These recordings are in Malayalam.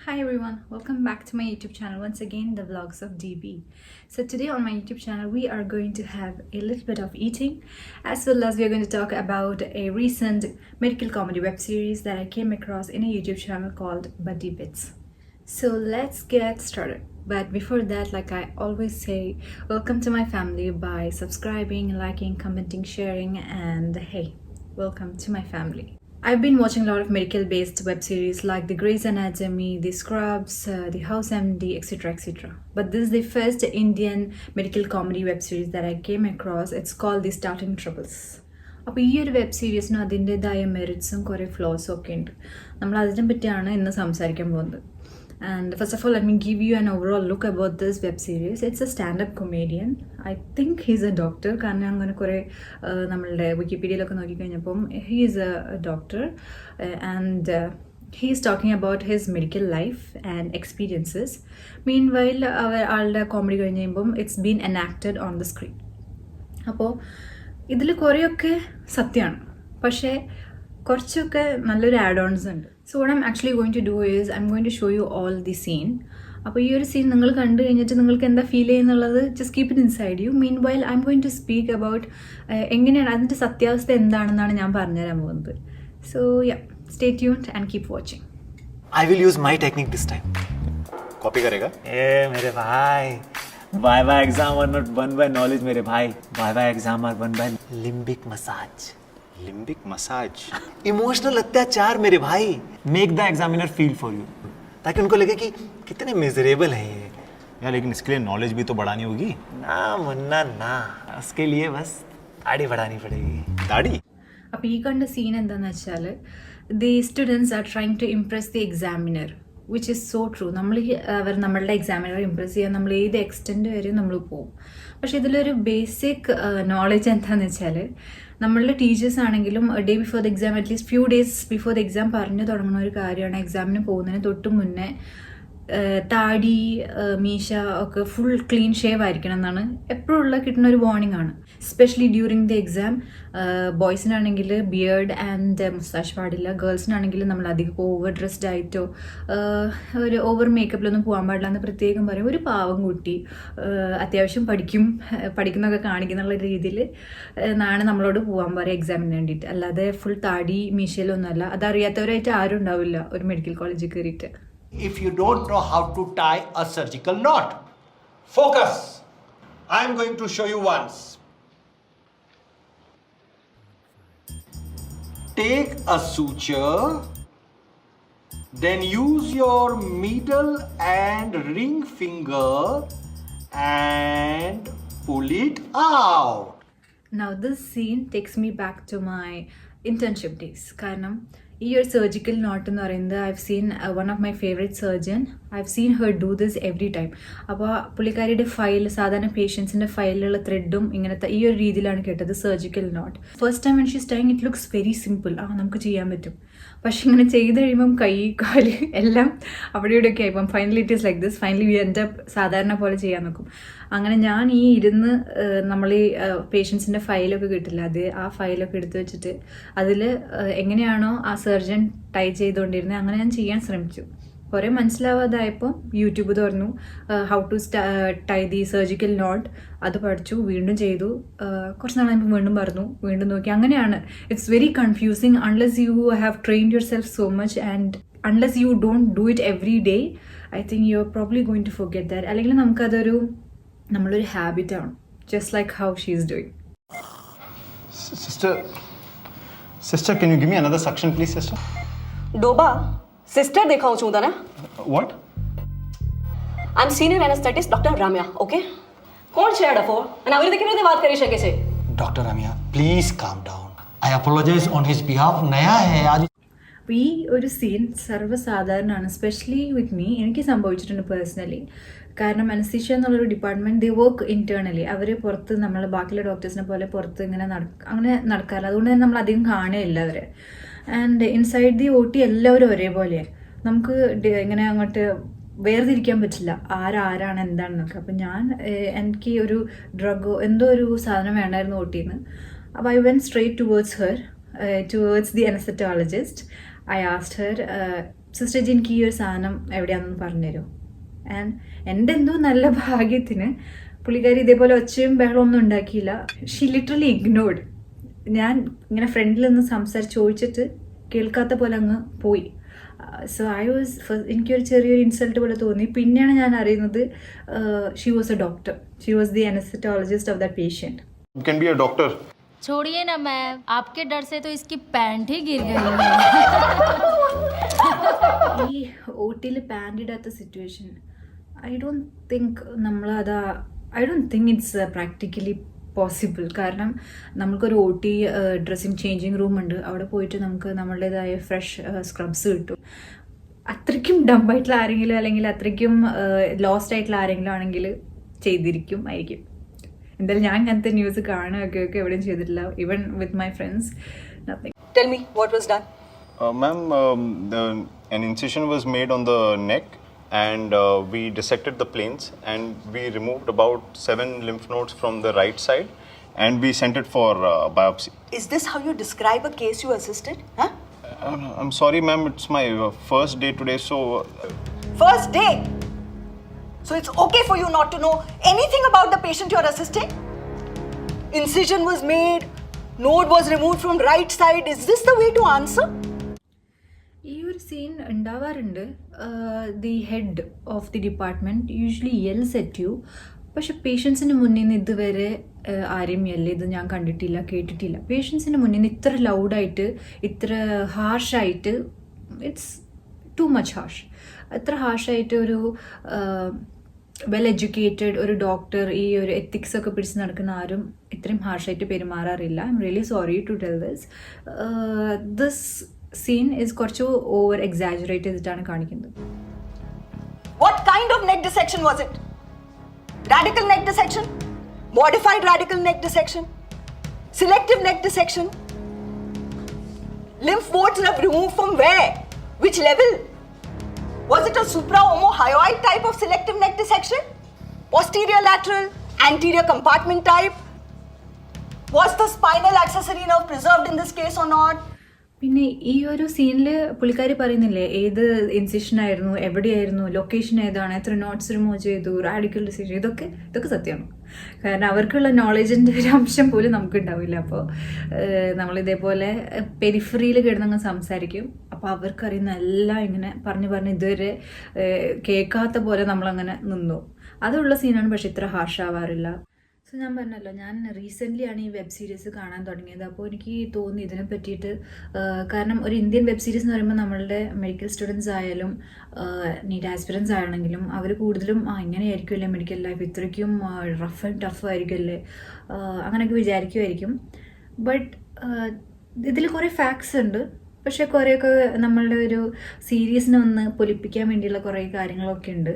Hi everyone, welcome back to my YouTube channel once again, the vlogs of DB. So today on my YouTube channel we are going to have a little bit of eating as well as we are going to talk about a recent medical comedy web series that I came across in a YouTube channel called Buddy Bits. So let's get started. But before that, like I always say, welcome to my family by subscribing, liking, commenting, sharing, and hey, welcome to my family. I've been watching a lot of medical-based web series like The Grey's Anatomy, The Scrubs, The House MD, etc. etc. But this is the first Indian medical comedy web series that I came across. It's called The Starting Troubles. അപ്പോൾ ഈ ഒരു വെബ് സീരീസിനും അതിൻ്റെതായ മെറിറ്റ്സും കുറേ ഫ്ലോസും ഒക്കെ ഉണ്ട്. നമ്മൾ അതിനെ പറ്റിയാണ് ഇന്ന് സംസാരിക്കാൻ പോകുന്നത്. And first of all, let me give you an overall look about this web series. It's a stand-up comedian. I think he's a doctor. കാരണം അങ്ങനെ കുറേ നമ്മളുടെ വിക്കിപീഡിയയിലൊക്കെ നോക്കിക്കഴിഞ്ഞപ്പം he is a doctor and he is talking about his medical life and experiences. Meanwhile, ആളുടെ കോമഡി കഴിഞ്ഞ് കഴിയുമ്പം it's been enacted on the screen. അപ്പോൾ ഇതിൽ കുറേയൊക്കെ സത്യമാണ്, പക്ഷേ കുറച്ചൊക്കെ നല്ലൊരു ആഡ് ഓൺസ് ഉണ്ട്. So what I'm actually going to do is I'm going to show you all the scene. അപ്പോൾ ഈ ഒരു സീൻ നിങ്ങൾ കണ്ടു കഴിഞ്ഞിട്ട് നിങ്ങൾക്ക് എന്താ ഫീൽ ചെയ്യുന്നുള്ളത് just keep it inside you. Meanwhile I'm going to speak about എങ്ങനെയാണ് അതിൻ്റെ സത്യാവസ്ഥ എന്താണെന്നാണ് ഞാൻ പറഞ്ഞുതരാൻ പോകുന്നത്. So yeah, stay tuned and keep watching. I will use my technique this time. Copy करेगा? ए मेरे भाई, viva exam are not won by knowledge मेरे भाई. Viva exam are won by limbic massage. Limbic massage. Emotional अत्याचार मेरे भाई. Make the examiner feel for you, ताकि उनको लगे कि कितने मिजरेबल है ये यार. लेकिन इसके लिए नॉलेज भी तो बढ़ानी होगी ना मुन्ना ना. उसके लिए बस दाढ़ी बढ़ानी पड़ेगी. दाढ़ी. അപ്പോൾ ഈ കണ്ട സീൻ എന്താണെന്ന് വെച്ചാൽ the students are trying to impress the examiner, which is so true. നമ്മളുടെ എക്സാമിനർ ഇംപ്രസ് ചെയ്യാൻ നമ്മൾ ഏത് എക്സ്റ്റെൻറ്റ് വരെ നമ്മൾ പോകും. പക്ഷേ ഇതിലൊരു ബേസിക് നോളജ് എന്താണെന്ന് വെച്ചാൽ നമ്മളുടെ ടീച്ചേഴ്സ് ആണെങ്കിലും day before the exam, at least few days before the exam പറഞ്ഞു തുടങ്ങുന്ന ഒരു കാര്യമാണ് എക്സാമിന് പോകുന്നതിന് തൊട്ട് മുന്നേ താടി മീശ ഒക്കെ ഫുൾ ക്ലീൻ ഷേവ് ആയിരിക്കണം എന്നാണ് എപ്പോഴുള്ള കിട്ടുന്ന ഒരു വാർണിംഗ് ആണ്. എസ്പെഷ്യലി ഡ്യൂറിങ് ദി എക്സാം ബോയ്സിനാണെങ്കിൽ ബിയേർഡ് ആൻഡ് മുസ്താഷ് പാടില്ല. ഗേൾസിനാണെങ്കിൽ നമ്മൾ അധികം ഓവർ ഡ്രസ്ഡ് ആയിട്ടോ ഒരു ഓവർ മേക്കപ്പിലൊന്നും പോകാൻ പാടില്ല എന്ന് പ്രത്യേകം പറയും. ഒരു പാവം കുട്ടി അത്യാവശ്യം പഠിക്കുന്നൊക്കെ കാണിക്കുന്നുള്ള രീതിയിൽ ആണ് നമ്മളോട് പോകാൻ പറയുക എക്സാമിന് വേണ്ടിയിട്ട്. അല്ലാതെ ഫുൾ താടി മീശയിലൊന്നുമല്ല. അതറിയാത്തവരായിട്ട് ആരും ഉണ്ടാവില്ല ഒരു മെഡിക്കൽ കോളേജിൽ കയറിയിട്ട്. If you don't know how to tie a surgical knot. Focus. I'm going to show you once. Take a suture, then use your middle and ring finger and pull it out. Now this scene takes me back to my internship days. കാരണം ഈ ഒരു സർജിക്കൽ നോട്ട് എന്ന് പറയുന്നത് I have seen one of my favourite surgeon. I have seen her do this every time. അപ്പോൾ പുള്ളിക്കാരിയുടെ ഫയൽ, സാധാരണ പേഷ്യൻസിൻ്റെ ഫയലിലുള്ള ത്രെഡും ഇങ്ങനത്തെ ഈ ഒരു രീതിയിലാണ് കേട്ടത് surgical knot. First time when she's tying it looks very simple. നമുക്ക് ചെയ്യാൻ പറ്റും. പക്ഷെ ഇങ്ങനെ ചെയ്ത് കഴിയുമ്പം കൈ കാല് എല്ലാം അവിടെ ഇവിടെയൊക്കെ ആയിപ്പം finally it is like this. Finally we end up സാധാരണ പോലെ ചെയ്യാൻ നോക്കും. അങ്ങനെ ഞാൻ ഈ ഇരുന്ന് നമ്മൾ ഈ പേഷ്യൻസിൻ്റെ ഫയലൊക്കെ കിട്ടില്ല, അത് ആ ഫയലൊക്കെ എടുത്ത് വെച്ചിട്ട് അതിൽ എങ്ങനെയാണോ ആ സർജൻ ടൈ ചെയ്തുകൊണ്ടിരുന്നത് അങ്ങനെ ഞാൻ ചെയ്യാൻ ശ്രമിച്ചു. കുറേ മനസ്സിലാവാതായപ്പോൾ യൂട്യൂബ് തുറന്നു, how to tie the surgical knot. അത് പഠിച്ചു, വീണ്ടും ചെയ്തു. കുറച്ച് നാളായപ്പോൾ വീണ്ടും പറഞ്ഞു, വീണ്ടും നോക്കി. അങ്ങനെയാണ്. It's very confusing unless you have trained yourself so much and unless you don't do it every day. I think you are probably going to forget that. അല്ലെങ്കിൽ നമുക്കതൊരു നമ്മളൊരു ഹാബിറ്റാണ്. Just like how she is doing. Sister, can you give me another suction, please, sister? डोबा सिस्टर देखा हूँ चूंदा ना. What? I'm senior anaesthetist doctor Ramya. Okay कौन છે ડફો અને આવી રીતે કેવી રીતે વાત કરી શકે છે? Dr. Ramya, please calm down. I apologize on his behalf. नया है आज. അപ്പോൾ ഈ ഒരു സീൻ സർവ്വസാധാരണമാണ്, എസ്പെഷ്യലി വിത്ത് മീ. എനിക്ക് സംഭവിച്ചിട്ടുണ്ട് പേഴ്സണലി. കാരണം അനസ്തീഷ്യ എന്നുള്ളൊരു ഡിപ്പാർട്ട്മെൻറ്റ് ദേ വർക്ക് ഇൻറ്റേർണലി. അവർ പുറത്ത് നമ്മൾ ബാക്കിയുള്ള ഡോക്ടേഴ്സിനെ പോലെ പുറത്ത് ഇങ്ങനെ അങ്ങനെ നടക്കാറില്ല. അതുകൊണ്ട് തന്നെ നമ്മൾ അധികം കാണുകയില്ല അവരെ. ആൻഡ് ഇൻസൈഡ് ദി OT എല്ലാവരും ഒരേപോലെയാണ്. നമുക്ക് ഇങ്ങനെ അങ്ങോട്ട് വേർതിരിക്കാൻ പറ്റില്ല ആരാണ് എന്താണെന്നൊക്കെ. അപ്പം എനിക്ക് ഒരു ഡ്രഗോ എന്തോ ഒരു സാധനം വേണമായിരുന്നു OTന്ന്. അപ്പോൾ I went straight towards her, towards the anaesthesiologist. I asked her, sister ji എനിക്ക് ഈ ഒരു സാധനം എവിടെയാണെന്ന് പറഞ്ഞുതരും. ആൻഡ് എൻ്റെ എന്തോ നല്ല ഭാഗ്യത്തിന് പുള്ളിക്കാരി ഇതേപോലെ ഒച്ചയും ബഹളമൊന്നും ഉണ്ടാക്കിയില്ല. She literally ignored. ഞാൻ ഇങ്ങനെ ഫ്രണ്ടിൽ നിന്ന് സംസാരിച്ച് ചോദിച്ചിട്ട് കേൾക്കാത്ത പോലെ അങ്ങ് പോയി. സോ എനിക്കൊരു ചെറിയൊരു ഇൻസൾട്ട് പോലെ തോന്നി. പിന്നെയാണ് ഞാൻ അറിയുന്നത് she was a doctor. She was the anaesthesiologist of that patient. You can be a doctor. छोड़िए ना मैम, आपके डर से तो इसकी पैंट ही गिर गई है. ഈ OT-യിൽ പാൻറ് ഇടാത്ത situation I don't think it's practically possible. കാരണം നമുക്കൊരു OT ഡ്രസ്സിങ് ചേഞ്ചിങ് റൂം ഉണ്ട്. അവിടെ പോയിട്ട് നമുക്ക് നമ്മളുടേതായ ഫ്രഷ് സ്ക്രബ്സ് കിട്ടും. അത്രയ്ക്കും ഡംബായിട്ടുള്ള ആരെങ്കിലും അല്ലെങ്കിൽ അത്രയ്ക്കും ലോസ്റ്റ് ആയിട്ടുള്ള ആരെങ്കിലും ആണെങ്കിൽ ആയിരിക്കും. എന്തായാലും ഞാൻ അങ്ങനത്തെ ന്യൂസ് കാണുകയൊക്കെ എവിടെയും ചെയ്തിട്ടില്ല. Even with my friends nothing. Tell me what was done. Ma'am, an incision was made on the neck, and we dissected the planes, and we removed about 7 lymph nodes from the right side, and we sent it for biopsy. Is this how you describe a case you assisted? Huh? I'm sorry, ma'am. It's my first day today, so. First day. So it's okay for you not to know anything about the patient you're assisting? Incision was made, node was removed from right side. Is this the way to answer? ഈ ഒരു സീൻ ഉണ്ടാവാറുണ്ട്. The head of the department usually yells at you. പക്ഷെ പേഷ്യൻസിന് മുന്നിൽ നിന്ന് ഇതുവരെ ആരെയും ഇത് ഞാൻ കണ്ടിട്ടില്ല, കേട്ടിട്ടില്ല. പേഷ്യൻസിന് മുന്നിൽ നിന്ന് ഇത്ര ലൗഡായിട്ട്, ഇത്ര ഹാർഷായിട്ട്, ഇറ്റ്സ് ടു മച്ച് ഹാർഷ്. അത്ര ഹാർഷായിട്ട് ഒരു വെൽ എഡ്യൂക്കേറ്റഡ് ഒരു ഡോക്ടർ ഈ ഒരു എത്തിക്സ് ഒക്കെ പിടിച്ച് നടക്കുന്ന ആരും ഇത്രയും ഹാർഷായിട്ട് പെരുമാറാറില്ല. I'm really sorry to tell this scene is കുറച്ച് ഓവർ എക്സാജറേറ്റ് ചെയ്തിട്ടാണ് കാണിക്കുന്നത്. What kind of neck dissection was it? Radical neck dissection? Modified radical neck dissection? Selective neck dissection? Lymph nodes were removed from where? Which level? Was it a supraomohyoid type of selective neck dissection? Posterior lateral, anterior compartment type? Was the spinal accessory nerve preserved in this case or not? പിന്നെ ഈ ഒരു സീനിൽ പുള്ളിക്കാരി പറയുന്നില്ലേ ഏത് ഇൻസിഷൻ ആയിരുന്നു, എവിടെയായിരുന്നു, ലൊക്കേഷൻ ഏതാണ്, എത്ര നോട്ട്സ് റിമൂവ് ചെയ്തു, റാഡിക്കൽ ഡിസിഷൻ, ഇതൊക്കെ സത്യമാണ്. കാരണം അവർക്കുള്ള നോളജിൻ്റെ ഒരു അംശം പോലും നമുക്ക് ഉണ്ടാവില്ല. അപ്പോൾ നമ്മളിതേപോലെ പെരിഫറിയിൽ കിടന്നങ്ങ് സംസാരിക്കും. അപ്പോൾ അവർക്കറിയുന്ന എല്ലാം ഇങ്ങനെ പറഞ്ഞ് ഇതുവരെ കേൾക്കാത്ത പോലെ നമ്മളങ്ങനെ നിന്നു. അതുള്ള സീനാണ്, പക്ഷെ ഇത്ര ഹാർഷാവാറില്ല. സോ ഞാൻ പറഞ്ഞല്ലോ, ഞാൻ റീസെൻ്റ്ലി ആണ് ഈ വെബ് സീരീസ് കാണാൻ തുടങ്ങിയത്. അപ്പോൾ എനിക്ക് തോന്നി ഇതിനെ പറ്റിയിട്ട്. കാരണം ഒരു ഇന്ത്യൻ വെബ് സീരീസ് എന്ന് പറയുമ്പോൾ നമ്മളുടെ മെഡിക്കൽ സ്റ്റുഡൻസ് ആയാലും നീറ്റ് ആസ്പിറൻസ് ആണെങ്കിലും അവർ കൂടുതലും ഇങ്ങനെയായിരിക്കുമല്ലേ മെഡിക്കൽ ലൈഫ്, ഇത്രയ്ക്കും റഫ് ആൻഡ് ടഫ് ആയിരിക്കുമല്ലേ, അങ്ങനെയൊക്കെ വിചാരിക്കുമായിരിക്കും. ബട്ട് ഇതിൽ കുറേ ഫാക്ട്സ് ഉണ്ട്. പക്ഷേ കുറേയൊക്കെ നമ്മളുടെ ഒരു സീരീസിനെ ഒന്ന് പൊലിപ്പിക്കാൻ വേണ്ടിയുള്ള കുറേ കാര്യങ്ങളൊക്കെ ഉണ്ട്.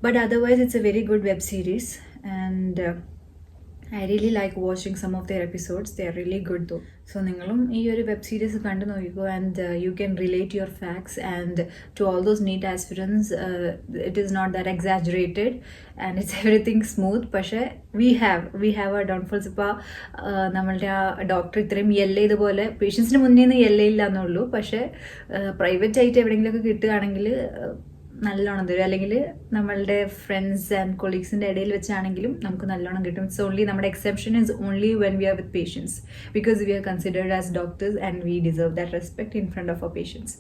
But otherwise it's A very good web series and I really like watching some of their episodes. They are really good though. So നിങ്ങളും ഈ ഒരു വെബ് സീരീസ് കണ്ടു നോക്കിക്കോ and you can relate your facts, and to all those NEET aspirants, it is not that exaggerated and it's everything smooth. പക്ഷേ we have our downfalls. ഇപ്പോൾ നമ്മളുടെ ആ ഡോക്ടർ ഇത്രയും ഇതുപോലെ പേഷ്യൻസിന് മുന്നേ നിന്ന് ഇല്ല എന്നുള്ളൂ. പക്ഷേ പ്രൈവറ്റ് ആയിട്ട് എവിടെയെങ്കിലുമൊക്കെ കിട്ടുകയാണെങ്കിൽ നല്ലോണം തരും. അല്ലെങ്കിൽ നമ്മളുടെ ഫ്രണ്ട്സ് ആൻഡ് കൊളീഗ്സിൻ്റെ ഇടയിൽ വെച്ചാണെങ്കിലും നമുക്ക് നല്ലോണം കിട്ടും. ഇറ്റ്സ് ഓൺലി നമ്മുടെ exception is only when we are with patients, because we are considered as doctors and we deserve that respect in front of our patients.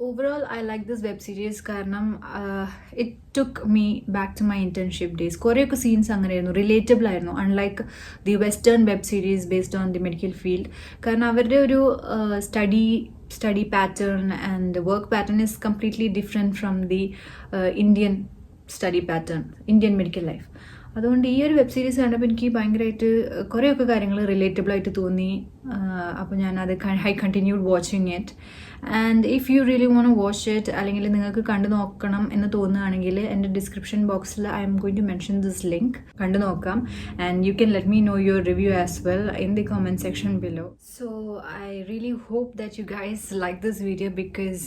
Overall I like this web series കാരണം it took me back to my internship days. കുറേയൊക്കെ സീൻസ് അങ്ങനെയായിരുന്നു, റിലേറ്റബിൾ ആയിരുന്നു, unlike the western web series based on the medical field. കാരണം അവരുടെ ഒരു study pattern and the work pattern is completely different from the Indian study pattern, Indian medical life. അതുകൊണ്ട് ഈ ഒരു വെബ് സീരീസ് കണ്ടപ്പോൾ എനിക്ക് ഭയങ്കരമായിട്ട് കുറേയൊക്കെ കാര്യങ്ങൾ റിലേറ്റബിൾ ആയിട്ട് തോന്നി. അപ്പോൾ ഞാനത് I continued watching it. And if you really want to watch it, അല്ലെങ്കിൽ നിങ്ങൾക്ക് കണ്ടു നോക്കണം എന്ന് തോന്നുകയാണെങ്കിൽ എൻ്റെ ഡിസ്ക്രിപ്ഷൻ ബോക്സിൽ I'm going to mention this link. കണ്ടു നോക്കാം. And you can let me know your review as well in the comment section below. So I really hope that you guys like this video, because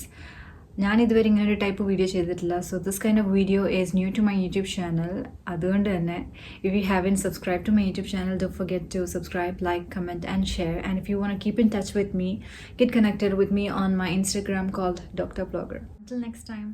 ഞാൻ ഇതുവരെ ഇങ്ങനെ ഒരു ടൈപ്പ് വീഡിയോ ചെയ്തിട്ടില്ല. So this kind of video is new to my YouTube channel. അതുകൊണ്ട് തന്നെ if you haven't subscribed to my YouTube channel, don't forget to subscribe, like, comment and share. And if you want to keep in touch with me, get connected with me on my Instagram called Dr. Blogger. Until next time.